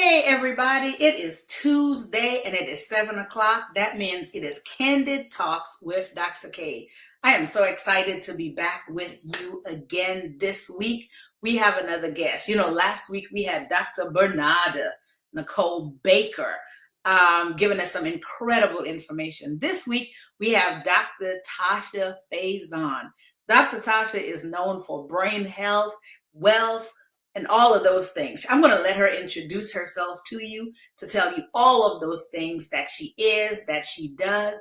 Hey everybody, it is Tuesday and it is 7 o'clock. That means it is Candid Talks with Dr. K. I am so excited to be back with you again this week. We have another guest. Last week we had Dr. Bernarda Nicole Baker giving us some incredible information. This week we have Dr. Tassha Faison. Dr. Tassha is known for brain health, wealth, and all of those things. I'm going to let her introduce herself to you to tell you all of those things that she is, that she does.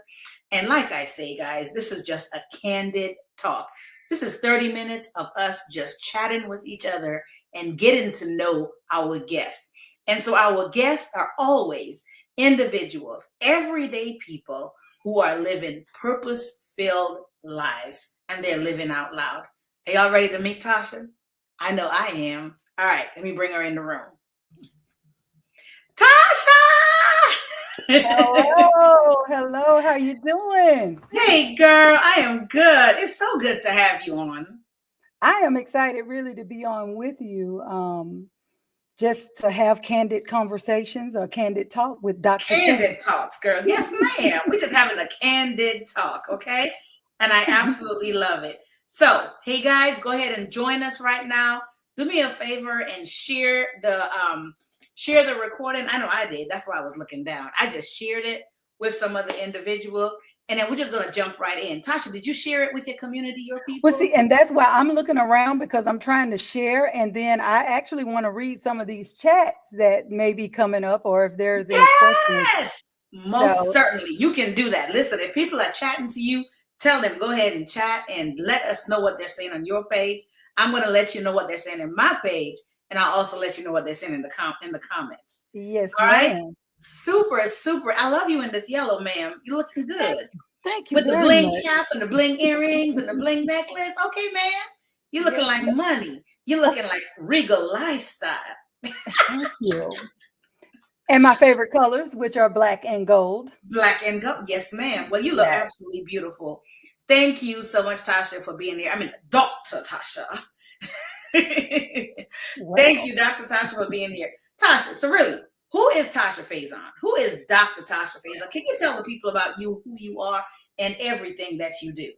And like I say, guys, this is just a candid talk. This is 30 minutes of us just chatting with each other and getting to know our guests. And so our guests are always individuals, everyday people who are living purpose-filled lives, and they're living out loud. Are y'all ready to meet Tassha? I know I am. All right, let me bring her in the room. Tassha! Hello. How you doing? Hey, girl, I am good. It's so good to have you on. I am excited really to be on with you. Just to have candid conversations or candid talk with Dr. Candid talks, girl. Yes, ma'am. We're just having a candid talk, okay? And I absolutely love it. So, hey guys, go ahead and join us right now. Do me a favor and share the recording. I know I did. That's why I was looking down. I just shared it with some other individuals, and then we're just gonna jump right in. Tassha, did you share it with your community, your people? Well, see, and that's why I'm looking around because I'm trying to share, and then I actually want to read some of these chats that may be coming up, or if there's any questions. Yes, most certainly. You can do that. Listen, if people are chatting to you, tell them, go ahead and chat and let us know what they're saying on your page. I'm going to let you know what they're saying in my page, and I'll also let you know what they're saying in the comments. Yes, all right. ma'am. Super. I love you in this yellow, ma'am. You're looking good. Thank you. With the bling cap and the bling earrings and the bling necklace. Okay, ma'am. You're looking like money. You're looking like regal lifestyle. Thank you. And my favorite colors, which are black and gold. Black and gold. Yes, ma'am. Well, you look absolutely beautiful. Thank you so much, Tassha, for being here. I mean, Dr. Tassha. Wow. Thank you, Dr. Tassha, for being here. Tassha, so really, who is Tassha Faison? Who is Dr. Tassha Faison? Can you tell the people about you, who you are, and everything that you do?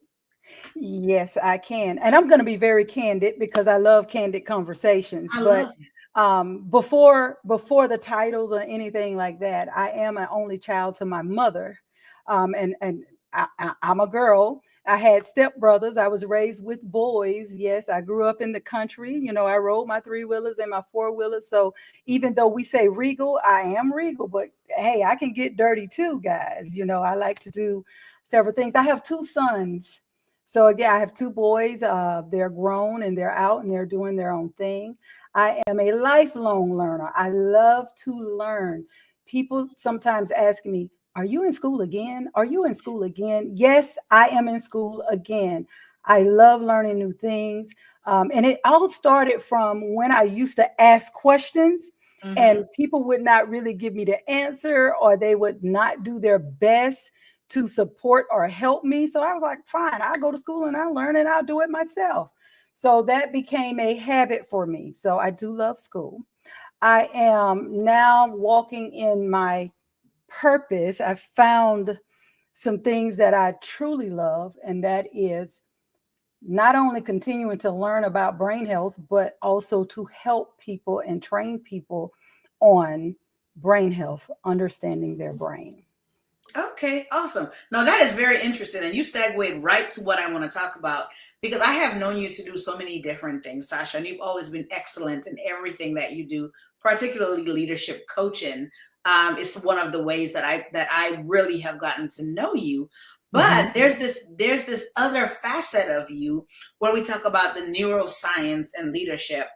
Yes, I can. And I'm going to be very candid because I love candid conversations. Before the titles or anything like that, I am an only child to my mother. And I'm a girl. I had stepbrothers. I was raised with boys. Yes, I grew up in the country. I rode my 3-wheelers and my 4-wheelers. So even though we say regal, I am regal. But hey, I can get dirty too, guys. I like to do several things. I have 2 sons. So again, I have 2 boys. They're grown and they're out and they're doing their own thing. I am a lifelong learner. I love to learn. People sometimes ask me, are you in school again? Are you in school again? Yes, I am in school again. I love learning new things. And it all started from when I used to ask questions and people would not really give me the answer, or they would not do their best to support or help me. So I was like, fine, I'll go to school and I'll learn and I'll do it myself. So that became a habit for me. So I do love school. I am now walking in my purpose. I found some things that I truly love, and that is not only continuing to learn about brain health, but also to help people and train people on brain health, understanding their brain. Okay, awesome. Now that is very interesting, and you segued right to what I want to talk about, because I have known you to do so many different things, Tassha, and you've always been excellent in everything that you do, particularly leadership coaching. It's one of the ways that I really have gotten to know you. But there's this other facet of you where we talk about the neuroscience and leadership.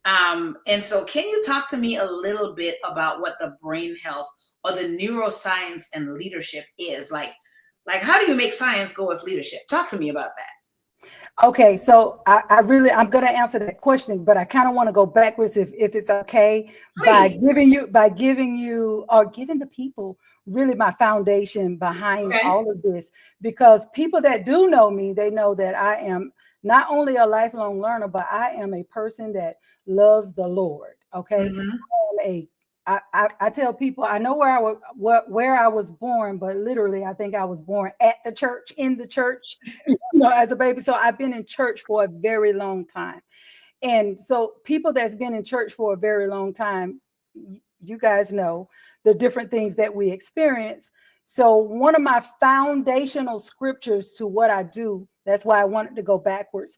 And so can you talk to me a little bit about what the brain health or the neuroscience and leadership is? Like how do you make science go with leadership? Talk to me about that. Okay, so I'm going to answer that question, but I kind of want to go backwards if it's okay. Please. by giving you or giving the people really my foundation behind all of this, because people that do know me, they know that I am not only a lifelong learner, but I am a person that loves the Lord. Okay, I am a I tell people I know where I was born, but literally I think I was born at the church, in the church, as a baby. So I've been in church for a very long time. And so people that's been in church for a very long time, you guys know the different things that we experience. So one of my foundational scriptures to what I do, that's why I wanted to go backwards,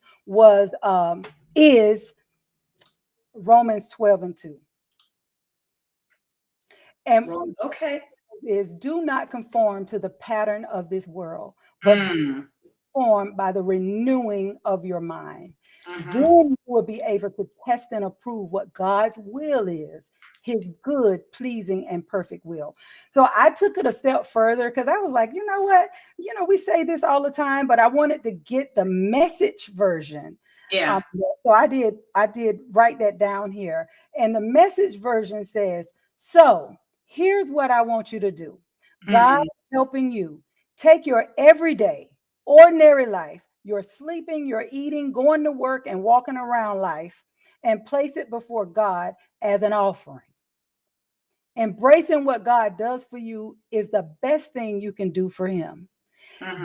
is Romans 12:2. And Okay. is do not conform to the pattern of this world, but formed by the renewing of your mind. Then you will be able to test and approve what God's will is, his good, pleasing, and perfect will. So I took it a step further because I was like, you know what? We say this all the time, but I wanted to get the message version. Yeah. So I did write that down here. And the message version says, so here's what I want you to do. God is helping you take your everyday, ordinary life, your sleeping, your eating, going to work, and walking around life, and place it before God as an offering. Embracing what God does for you is the best thing you can do for him.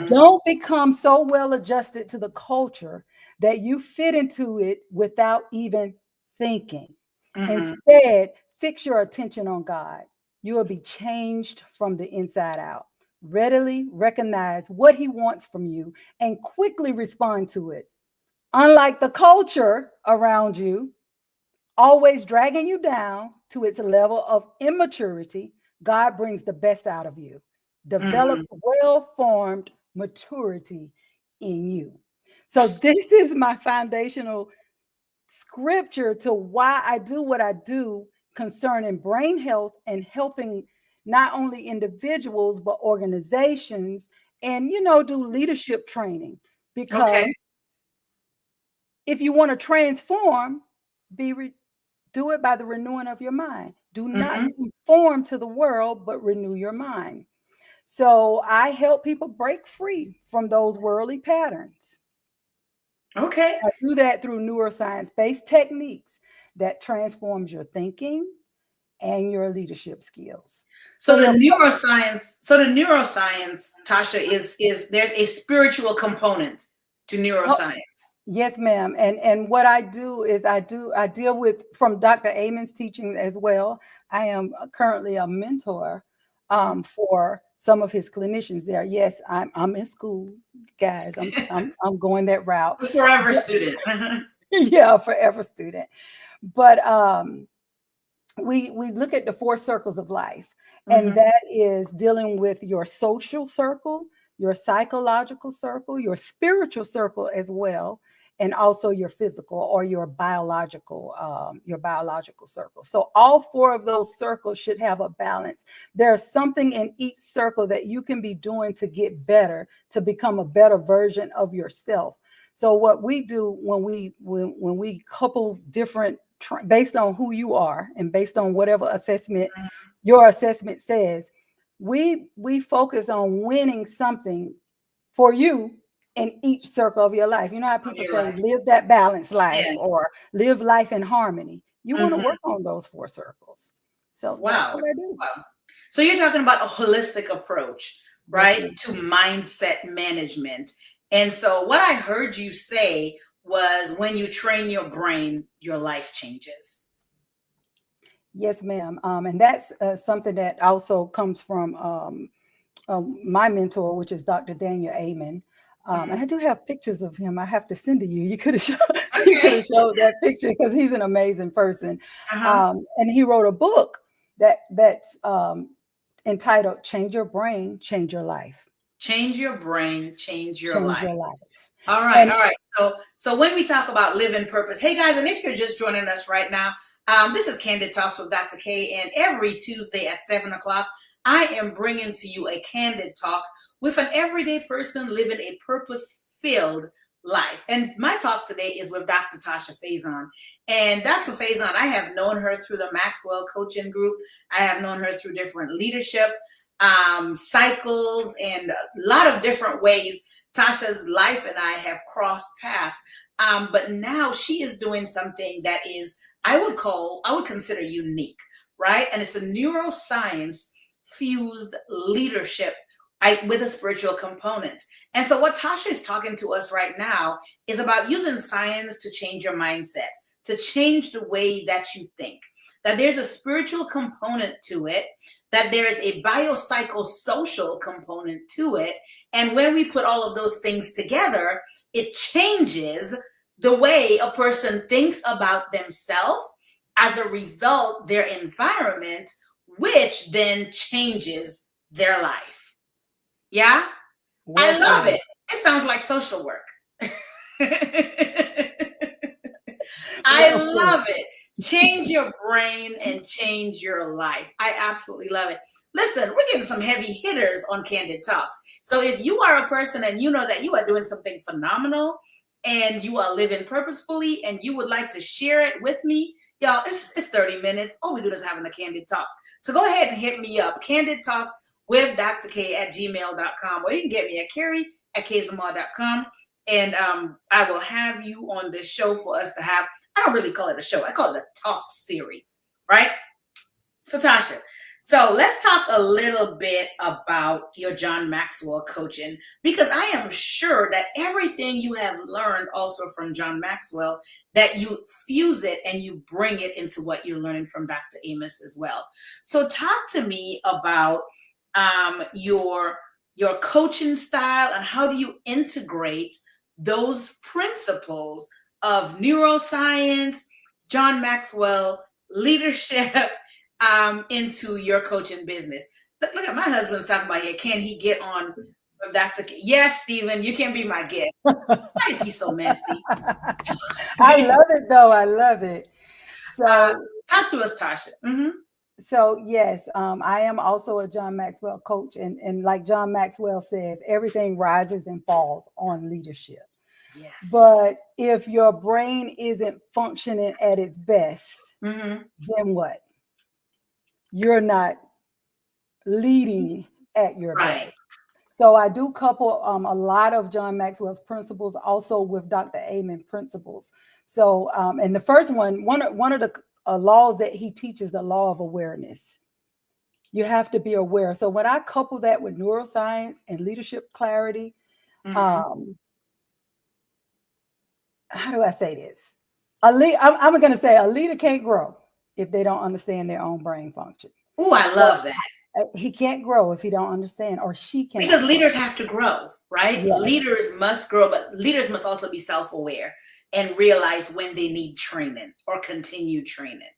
Don't become so well adjusted to the culture that you fit into it without even thinking. Instead, fix your attention on God. You will be changed from the inside out. Readily recognize what he wants from you and quickly respond to it. Unlike the culture around you, always dragging you down to its level of immaturity, God brings the best out of you. Develop well-formed maturity in you. So this is my foundational scripture to why I do what I do concerning brain health and helping not only individuals but organizations, and do leadership training, because if you want to transform, do it by the renewing of your mind. Do not conform to the world, but renew your mind. So I help people break free from those worldly patterns. Okay. I do that through neuroscience-based techniques that transforms your thinking and your leadership skills. So the neuroscience, Tassha, is there's a spiritual component to neuroscience. Yes, ma'am. And what I do is I deal with, from Dr. Amen's teaching as well. I am currently a mentor for some of his clinicians there. Yes, I'm in school, guys. I'm going that route. Forever student. Yeah, forever student. But we look at the 4 circles of life, and that is dealing with your social circle, your psychological circle, your spiritual circle as well, and also your physical or your biological circle. So all 4 of those circles should have a balance. There's something in each circle that you can be doing to get better, to become a better version of yourself. So what we do when we couple different, based on who you are and based on whatever assessment your assessment says, we focus on winning something for you in each circle of your life. You know how people say live that balanced life or live life in harmony. You want to work on those 4 circles. So that's what I do. Wow. So you're talking about a holistic approach, right, to mindset management. And so what I heard you say was, when you train your brain, your life changes. Yes, ma'am. And that's something that also comes from my mentor, which is Dr. Daniel Amen. And I do have pictures of him. I have to send to you. You could have showed that picture, because he's an amazing person. And he wrote a book that's entitled "Change Your Brain, Change Your Life." Change your brain, change your life. All right. So when we talk about living purpose, hey guys, and if you're just joining us right now, this is Candid Talks with Dr. K, and every Tuesday at 7 o'clock, I am bringing to you a candid talk with an everyday person living a purpose-filled life. And my talk today is with Dr. Tassha Faison. And Dr. Faison, I have known her through the Maxwell coaching group. I have known her through different leadership cycles, and a lot of different ways. Tassha's life and I have crossed paths. But now she is doing something that is, I would consider unique, right? And it's a neuroscience fused leadership with a spiritual component. And so what Tassha is talking to us right now is about using science to change your mindset, to change the way that you think, that there's a spiritual component to it, that there is a biopsychosocial component to it. And when we put all of those things together, it changes the way a person thinks about themselves. As a result, their environment, which then changes their life. Yeah? I love it. It sounds like social work. I love it. Change your brain and change your life. I absolutely love it. Listen, we're getting some heavy hitters on Candid Talks. So if you are a person and you know that you are doing something phenomenal and you are living purposefully and you would like to share it with me, y'all, it's 30 minutes. All we do is having a Candid Talks. So go ahead and hit me up. Candid Talks with Dr. K at gmail.com, or you can get me at Carrie at kzamar.com. And I will have you on this show for us to have. I don't really call it a show. I call it a talk series, right? So Tassha, so let's talk a little bit about your John Maxwell coaching, because I am sure that everything you have learned also from John Maxwell, that you fuse it and you bring it into what you're learning from Dr. Amos as well. So talk to me about your coaching style and how do you integrate those principles of neuroscience, John Maxwell, leadership into your coaching business. Look at my husband's talking about here. Can he get on Dr. K? Yes, Stephen, you can be my guest. Why is he so messy? I love it, though. I love it. So talk to us, Tassha. Mm-hmm. So yes, I am also a John Maxwell coach, and like John Maxwell says, everything rises and falls on leadership. Yes. But if your brain isn't functioning at its best, then what? You're not leading at your best. So I do couple a lot of John Maxwell's principles also with Dr. Amen principles. So and the first one of the laws that he teaches, the law of awareness. You have to be aware. So when I couple that with neuroscience and leadership clarity, how do I say this? I'm going to say a leader can't grow if they don't understand their own brain function. Oh, I love that. He can't grow if he don't understand, or she can't. Because leaders have to grow, right? Yes. Leaders must grow, but leaders must also be self-aware and realize when they need training or continue training.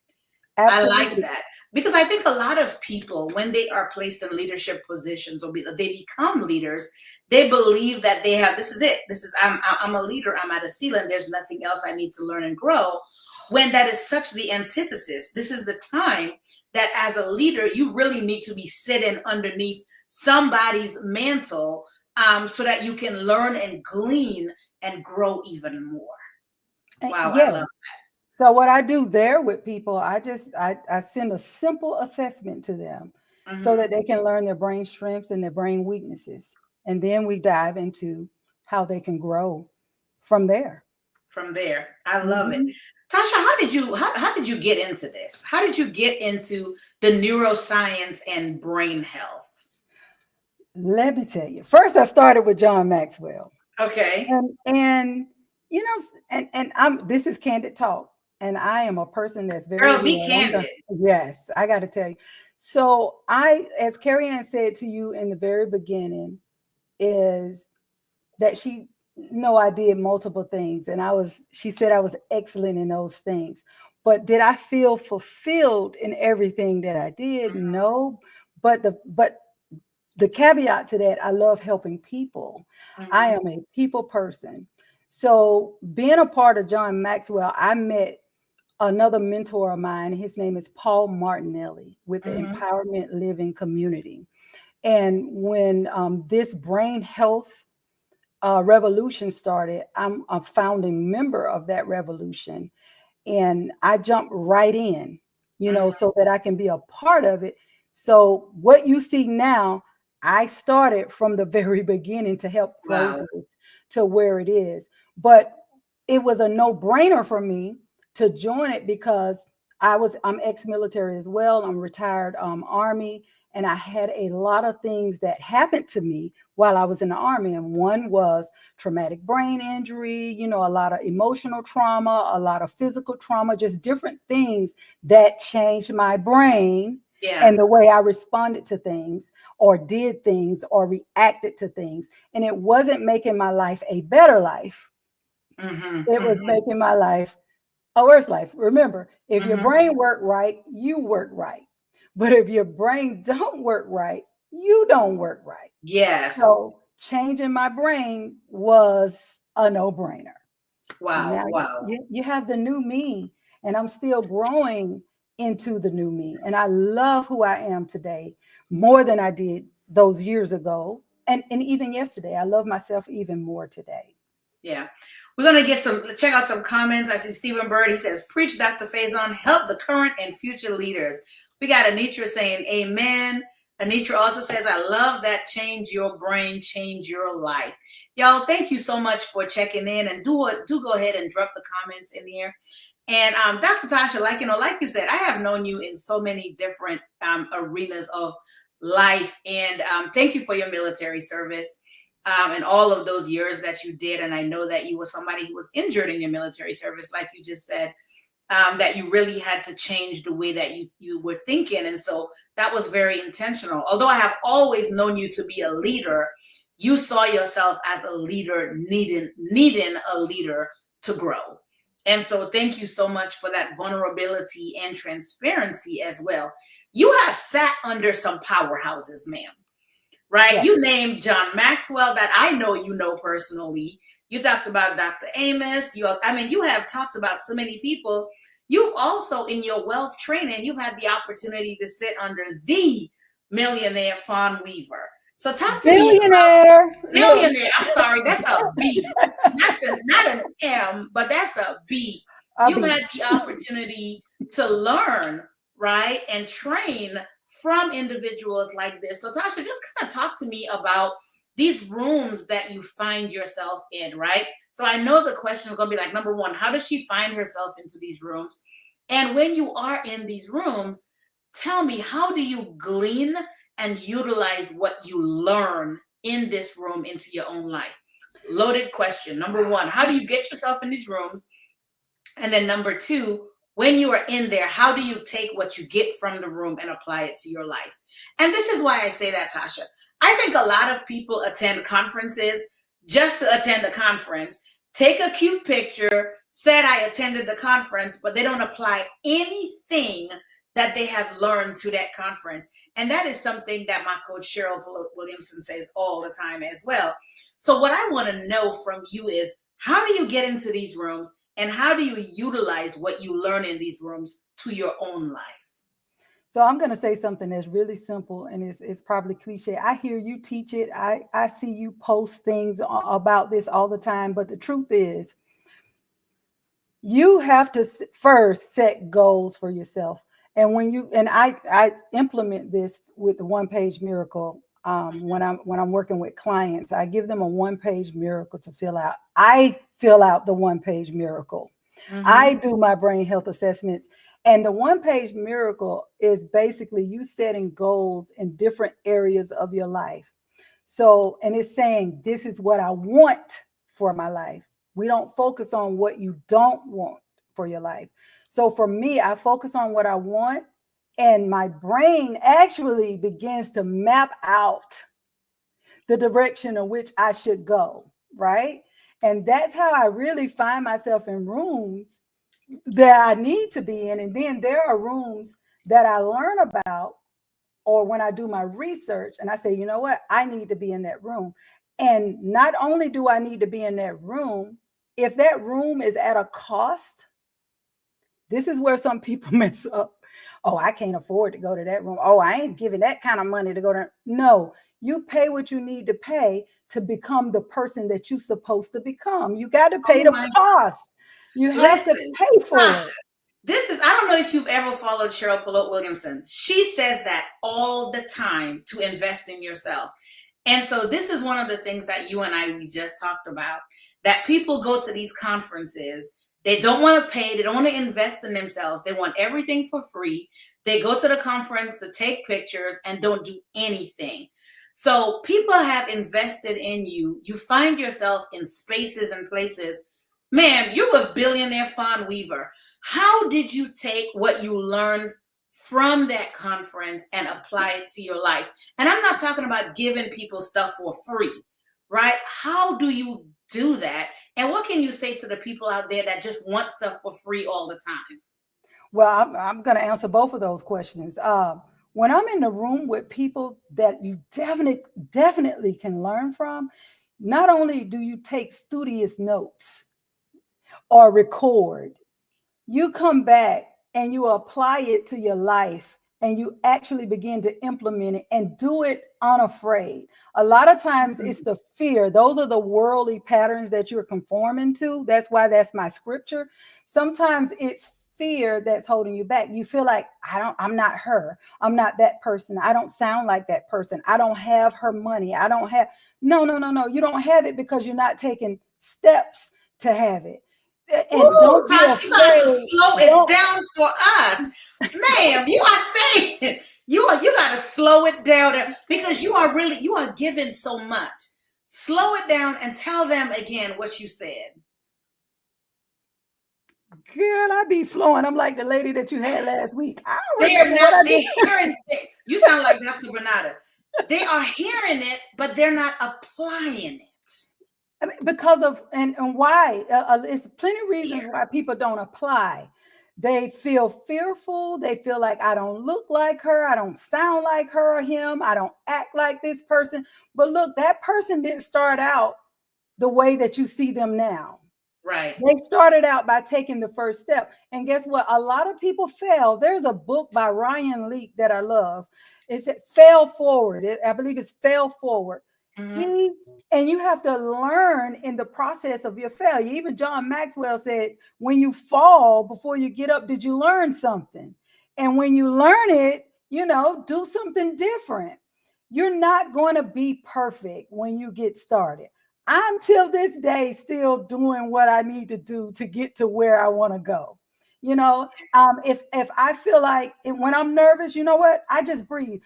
Absolutely. I like that, because I think a lot of people, when they are placed in leadership positions or they become leaders, they believe that they have, this is it. I'm a leader. I'm at a ceiling. There's nothing else I need to learn and grow. When that is such the antithesis. This is the time that as a leader, you really need to be sitting underneath somebody's mantle so that you can learn and glean and grow even more. Wow, yes. I love that. So what I do there with people, I send a simple assessment to them so that they can learn their brain strengths and their brain weaknesses. And then we dive into how they can grow from there. I love it. Tassha, how did you get into this? How did you get into the neuroscience and brain health? Let me tell you. First, I started with John Maxwell. Okay. And you know, and this is Candid Talk. And I am a person that's very Girl, be candid. Yes, I got to tell you. So as Carrie Ann said to you in the very beginning, is that I did multiple things, and she said I was excellent in those things. But did I feel fulfilled in everything that I did? No. But the caveat to that, I love helping people. I am a people person. So being a part of John Maxwell, I met another mentor of mine. His name is Paul Martinelli with the Empowerment Living Community. And when this brain health revolution started, I'm a founding member of that revolution. And I jumped right in, so that I can be a part of it. So what you see now, I started from the very beginning to help grow this to where it is. But it was a no-brainer for me to join it because I'm ex-military as well. I'm retired Army, and I had a lot of things that happened to me while I was in the Army. And one was traumatic brain injury, you know, a lot of emotional trauma, a lot of physical trauma, just different things that changed my brain and Yeah. the way I responded to things or did things or reacted to things. And it wasn't making my life a better life. Mm-hmm. It was Mm-hmm. making my life a worse life. Remember, if your Mm-hmm. brain work right, you work right. But if your brain don't work right, you don't work right. Yes. So changing my brain was a no-brainer. Wow. Now Wow. you have the new me, and I'm still growing into the new me. And I love who I am today more than I did those years ago. And even yesterday, I love myself even more today. Yeah. We're going to check out some comments. I see Stephen Bird. He says, preach, Dr. Faison, help the current and future leaders. We got Anitra saying, amen. Anitra also says, I love that. Change your brain, change your life. Y'all, thank you so much for checking in, and do go ahead and drop the comments in here. And Dr. Tassha, like you said, I have known you in so many different arenas of life. And thank you for your military service. And all of those years that you did. And I know that you were somebody who was injured in your military service, like you just said, that you really had to change the way that you were thinking. And so that was very intentional. Although I have always known you to be a leader, you saw yourself as a leader needing a leader to grow. And so thank you so much for that vulnerability and transparency as well. You have sat under some powerhouses, ma'am. Right? Yes. You named John Maxwell, that I know you know personally. You talked about Dr. Amos. You have talked about so many people. You've also, in your wealth training, you've had the opportunity to sit under the millionaire Fawn Weaver. So talk to me about Billionaire. Look. billionaire. I'm sorry, that's a B. That's not an M, but that's a B. I'll You've be. had the opportunity to learn, right, and train from individuals like this. So Tassha, just kind of talk to me about these rooms that you find yourself in, right? So I know the question is going to be like, number one, how does she find herself into these rooms? And when you are in these rooms, tell me, how do you glean and utilize what you learn in this room into your own life? Loaded question. Number one, how do you get yourself in these rooms? And then number two, when you are in there, how do you take what you get from the room and apply it to your life? And this is why I say that, Tassha. I think a lot of people attend conferences just to attend the conference, take a cute picture, said I attended the conference, but they don't apply anything that they have learned to that conference. And that is something that my coach Cheryl Williamson says all the time as well. So what I want to know from you is, how do you get into these rooms? And how do you utilize what you learn in these rooms to your own life? So I'm going to say something that's really simple, and it's probably cliche. I hear you teach it. I see you post things about this all the time. But the truth is, you have to first set goals for yourself. And I implement this with the one-page miracle. When I'm working with clients, I give them a one-page miracle to fill out. I fill out the one-page miracle. I do my brain health assessments. And the one-page miracle is basically you setting goals in different areas of your life. So, and it's saying, this is what I want for my life. We don't focus on what you don't want for your life. So for me, I focus on what I want, and my brain actually begins to map out the direction in which I should go, right? And that's how I really find myself in rooms that I need to be in. And then there are rooms that I learn about, or when I do my research and I say, you know what, I need to be in that room. And not only do I need to be in that room, if that room is at a cost, this is where some people mess up. Oh, I can't afford to go to that room. Oh, I ain't giving that kind of money to go to. No, you pay what you need to pay to become the person that you're supposed to become. You got to pay the cost. You have to pay for it. I don't know if you've ever followed Cheryl Williamson. She says that all the time, to invest in yourself. And so this is one of the things that you and we just talked about, that people go to these conferences. They don't want to pay. They don't want to invest in themselves. They want everything for free. They go to the conference to take pictures and don't do anything. So people have invested in you. You find yourself in spaces and places. Ma'am, you're with billionaire Fawn Weaver. How did you take what you learned from that conference and apply it to your life? And I'm not talking about giving people stuff for free, right? How do you do that? And what can you say to the people out there that just want stuff for free all the time? Well, I'm going to answer both of those questions. When I'm in the room with people that you definitely can learn from, not only do you take studious notes or record, you come back and you apply it to your life and you actually begin to implement it and do it unafraid. A lot of times it's the fear. Those are the worldly patterns that you're conforming to. That's why that's my scripture. Sometimes it's fear that's holding you back. You feel like I'm not her. I'm not that person. I don't sound like that person. I don't have her money. I don't have, no. You don't have it because you're not taking steps to have it. And ooh, don't be Tash, you got to afraid. slow it down for us. Ma'am, you are saying you got to slow it down because you are giving so much. Slow it down and tell them again what you said. Girl, I be flowing. I'm like the lady that you had last week. I don't They're remember what I not, did. they're hearing it. You sound like Dr. Bernarda. They are hearing it, but they're not applying it. I mean, because of and why it's plenty of reasons why people don't apply. They feel fearful. They feel like I don't look like her. I don't sound like her or him. I don't act like this person. But look, that person didn't start out the way that you see them now. Right. They started out by taking the first step. And guess what? A lot of people fail. There's a book by Ryan Leake that I love. It's Fail Forward. I believe it's Fail Forward. Mm-hmm. And you have to learn in the process of your failure. Even John Maxwell said, when you fall before you get up, did you learn something? And when you learn it, do something different. You're not going to be perfect when you get started. I'm till this day still doing what I need to do to get to where I want to go. If I feel like when I'm nervous, you know what? I just breathe.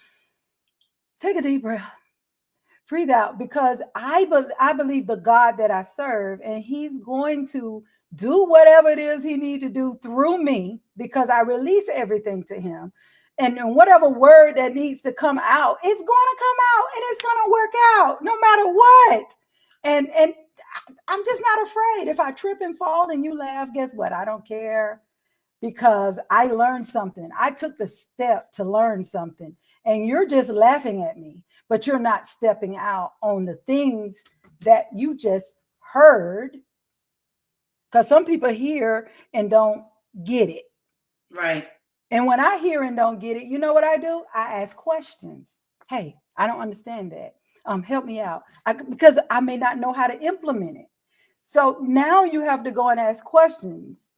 Take a deep breath. Breathe out, because I believe the God that I serve, and he's going to do whatever it is he needs to do through me, because I release everything to him. And whatever word that needs to come out, it's going to come out and it's going to work out no matter what. And I'm just not afraid. If I trip and fall and you laugh, guess what? I don't care, because I learned something. I took the step to learn something, and you're just laughing at me, but you're not stepping out on the things that you just heard. Because some people hear and don't get it. Right. And when I hear and don't get it, you know what I do? I ask questions. Hey, I don't understand that. Help me out. Because I may not know how to implement it. So now you have to go and ask questions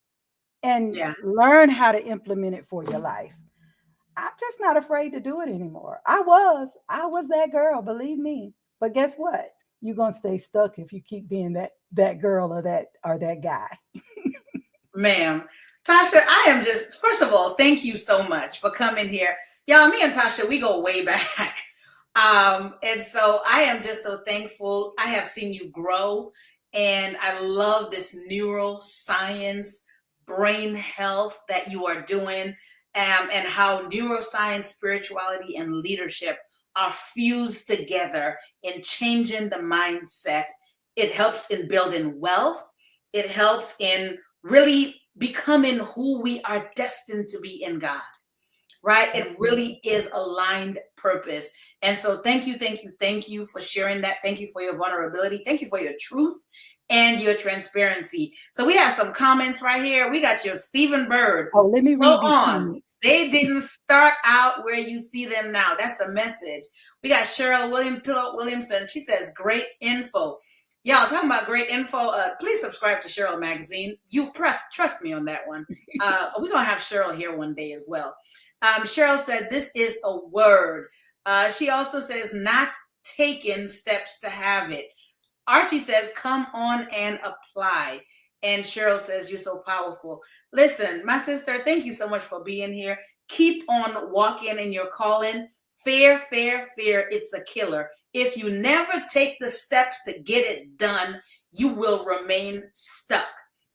and learn how to implement it for your life. I'm just not afraid to do it anymore. I was that girl, believe me. But guess what? You're going to stay stuck if you keep being that girl or that guy. Ma'am, Tassha, I am just, first of all, thank you so much for coming here. Y'all, me and Tassha, we go way back. And so I am just so thankful. I have seen you grow, and I love this neuroscience, brain health that you are doing, and how neuroscience, spirituality, and leadership are fused together in changing the mindset. It helps in building wealth. It helps in really becoming who we are destined to be in God, right? It really is aligned purpose. And so thank you for sharing that. Thank you for your vulnerability. Thank you for your truth and your transparency. So we have some comments right here. We got your Stephen Bird. Oh, let me read these on. comments. They didn't start out where you see them now. That's the message. We got Cheryl Williamson. She says, great info. Y'all talking about great info. Please subscribe to Cheryl Magazine. You trust me on that one. We're going to have Cheryl here one day as well. Cheryl said, this is a word. She also says, not taking steps to have it. Archie says, come on and apply. And Cheryl says, you're so powerful. Listen, my sister, thank you so much for being here. Keep on walking in your calling. Fear, it's a killer. If you never take the steps to get it done, you will remain stuck.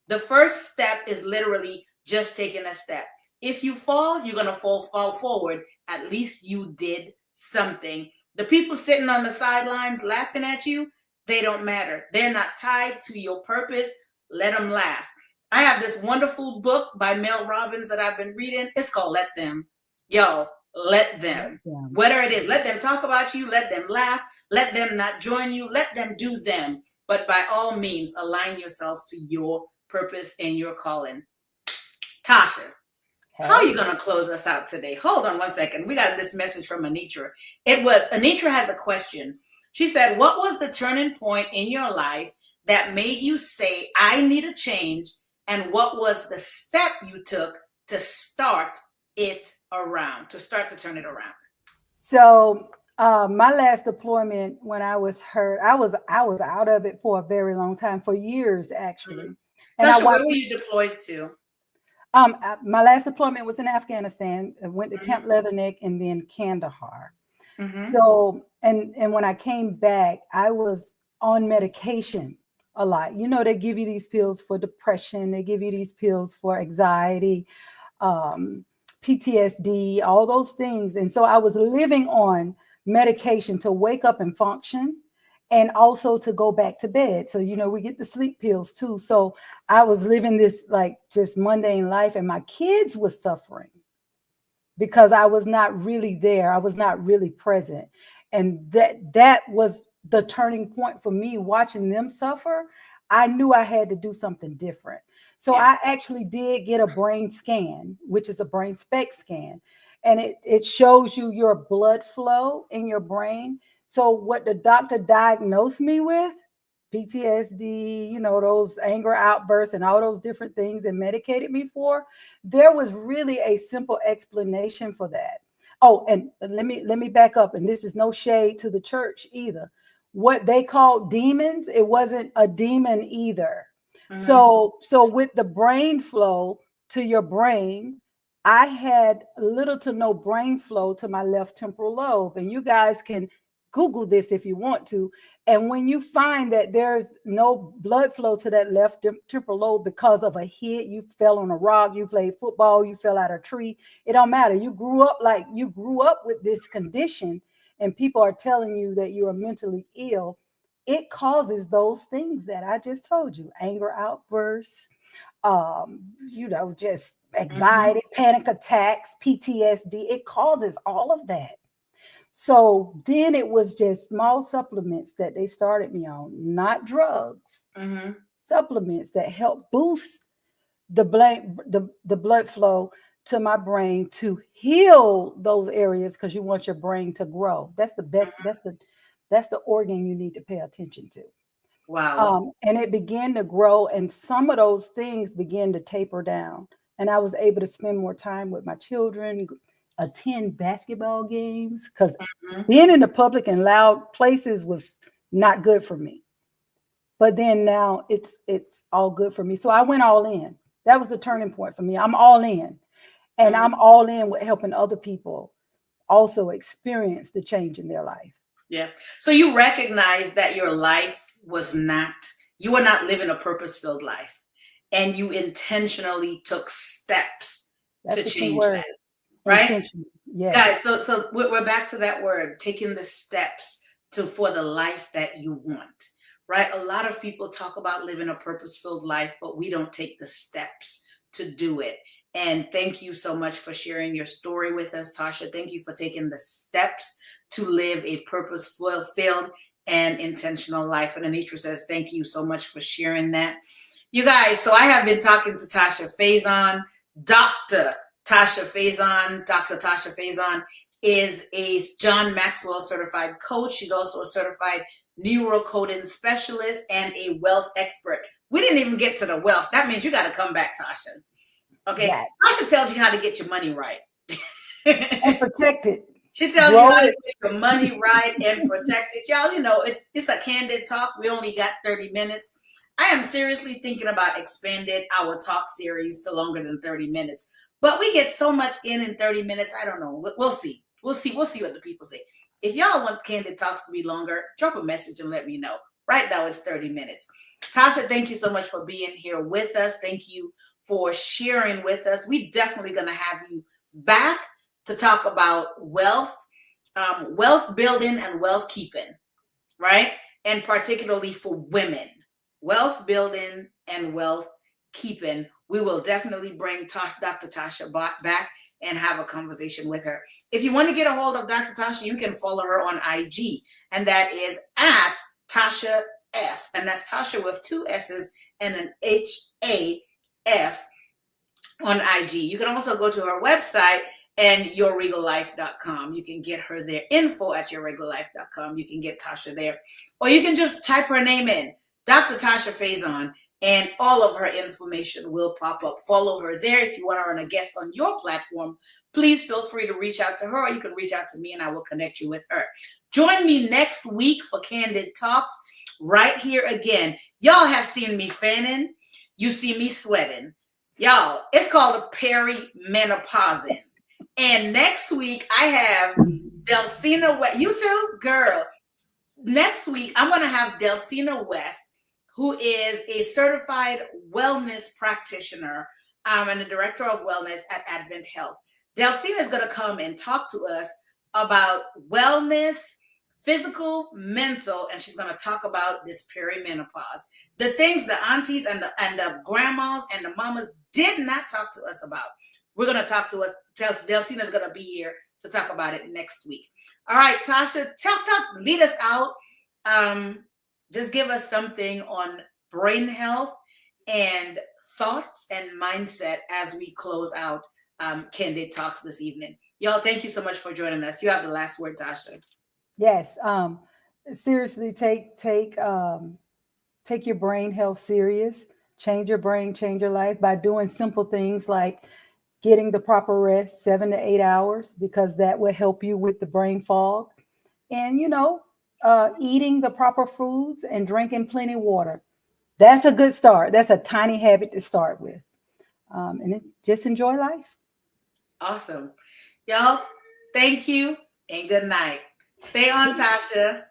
The first step is literally just taking a step. If you fall, you're going to fall forward. At least you did something. The people sitting on the sidelines laughing at you, they don't matter. They're not tied to your purpose. Let them laugh. I have this wonderful book by Mel Robbins that I've been reading. It's called Let Them. Yo, let them. Whatever it is, let them talk about you. Let them laugh. Let them not join you. Let them do them. But by all means, align yourself to your purpose and your calling. Tassha, how are you going to close us out today? Hold on one second. We got this message from Anitra. Anitra has a question. She said, what was the turning point in your life that made you say, I need a change? And what was the step you took to start it around, to start to turn it around? So my last deployment, when I was hurt, I was out of it for a very long time, for years, actually. Mm-hmm. And Tassha, where were you deployed to? My last deployment was in Afghanistan. I went to Camp Leatherneck and then Kandahar. So, and when I came back, I was on medication a lot. You know, they give you these pills for depression. They give you these pills for anxiety, PTSD, all those things. And so I was living on medication to wake up and function, and also to go back to bed. So, you know, we get the sleep pills too. So I was living this like just mundane life, and my kids were suffering because I was not really there. I was not really present. And that was the turning point for me, watching them suffer. I knew I had to do something different. So I actually did get a brain scan, which is a brain spec scan. And it shows you your blood flow in your brain. So what the doctor diagnosed me with, PTSD, you know, those anger outbursts and all those different things, and medicated me for, there was really a simple explanation for that. Oh, and let me back up. And this is no shade to the church either. What they called demons, it wasn't a demon either. So with the brain flow to your brain, I had little to no brain flow to my left temporal lobe. And you guys can Google this if you want to. And when you find that there's no blood flow to that left temporal lobe because of a hit, you fell on a rock, you played football, you fell out of a tree, it don't matter. You grew up with this condition, and people are telling you that you are mentally ill. It causes those things that I just told you: anger outbursts, you know, just anxiety, panic attacks, PTSD. It causes all of that. So then it was just small supplements that they started me on, not drugs, supplements that help boost the blood flow to my brain to heal those areas, because you want your brain to grow. That's the best. That's the organ you need to pay attention to. Wow. And it began to grow, and some of those things began to taper down. And I was able to spend more time with my children, attend basketball games, because being in the public and loud places was not good for me. But then now it's all good for me. So I went all in. That was the turning point for me. I'm all in. And I'm all in with helping other people also experience the change in their life. Yeah. So you recognize that your life you were not living a purpose-filled life, and you intentionally took steps to change that. Right? Yes. Guys, so we're back to that word, taking the steps for the life that you want, right? A lot of people talk about living a purpose-filled life, but we don't take the steps to do it. And thank you so much for sharing your story with us, Tassha. Thank you for taking the steps to live a purpose-fulfilled and intentional life. And Anitra says, thank you so much for sharing that. You guys, so I have been talking to Tassha Faison, Dr. Tassha Faison. Dr. Tassha Faison is a John Maxwell certified coach. She's also a certified neurocoding specialist and a wealth expert. We didn't even get to the wealth. That means you got to come back, Tassha. Okay. Yes. Tassha tells you how to get your money right and protect it. She tells you how to get your money right and protect it. Y'all, you know, it's a candid talk. We only got 30 minutes. I am seriously thinking about expanding our talk series to longer than 30 minutes. But we get so much in 30 minutes. I don't know. We'll see. We'll see what the people say. If y'all want Candid Talks to be longer, drop a message and let me know. Right now it's 30 minutes. Tassha, thank you so much for being here with us. Thank you for sharing with us. We definitely going to have you back to talk about wealth, wealth building and wealth keeping, right? And particularly for women, wealth building and wealth keeping. We will definitely bring Dr. Tassha back and have a conversation with her. If you want to get a hold of Dr. Tassha, you can follow her on IG, and that is at Tassha F, and that's Tassha with 2 S's and an HAF on IG. You can also go to her website and yourregallife.com. You can get her there. Info at yourregallife.com. You can get Tassha there, or you can just type her name in, Dr. Tassha Faison, and all of her information will pop up. Follow her there. If you want her on a guest on your platform, please feel free to reach out to her, or you can reach out to me and I will connect you with her. Join me next week for Candid Talks right here again. Y'all have seen me fanning. You see me sweating. Y'all, it's called a perimenopausing. And next week I have Delcina West. You too, girl. Next week I'm going to have Delcina West, who is a certified wellness practitioner and the director of wellness at Advent Health. Delcina is going to come and talk to us about wellness, physical, mental, and she's going to talk about this perimenopause. The things the aunties and the grandmas and the mamas did not talk to us about. We're going to talk to us. Delcina is going to be here to talk about it next week. All right, Tassha, lead us out. Just give us something on brain health and thoughts and mindset as we close out Candid Talks this evening. Y'all, thank you so much for joining us. You have the last word, Tassha. Yes. Seriously, take your brain health serious. Change your brain, change your life by doing simple things like getting the proper rest, 7 to 8 hours, because that will help you with the brain fog. And, eating the proper foods and drinking plenty of water. That's a good start. That's a tiny habit to start with. And just enjoy life. Awesome. Y'all, thank you and good night. Stay on, Tassha.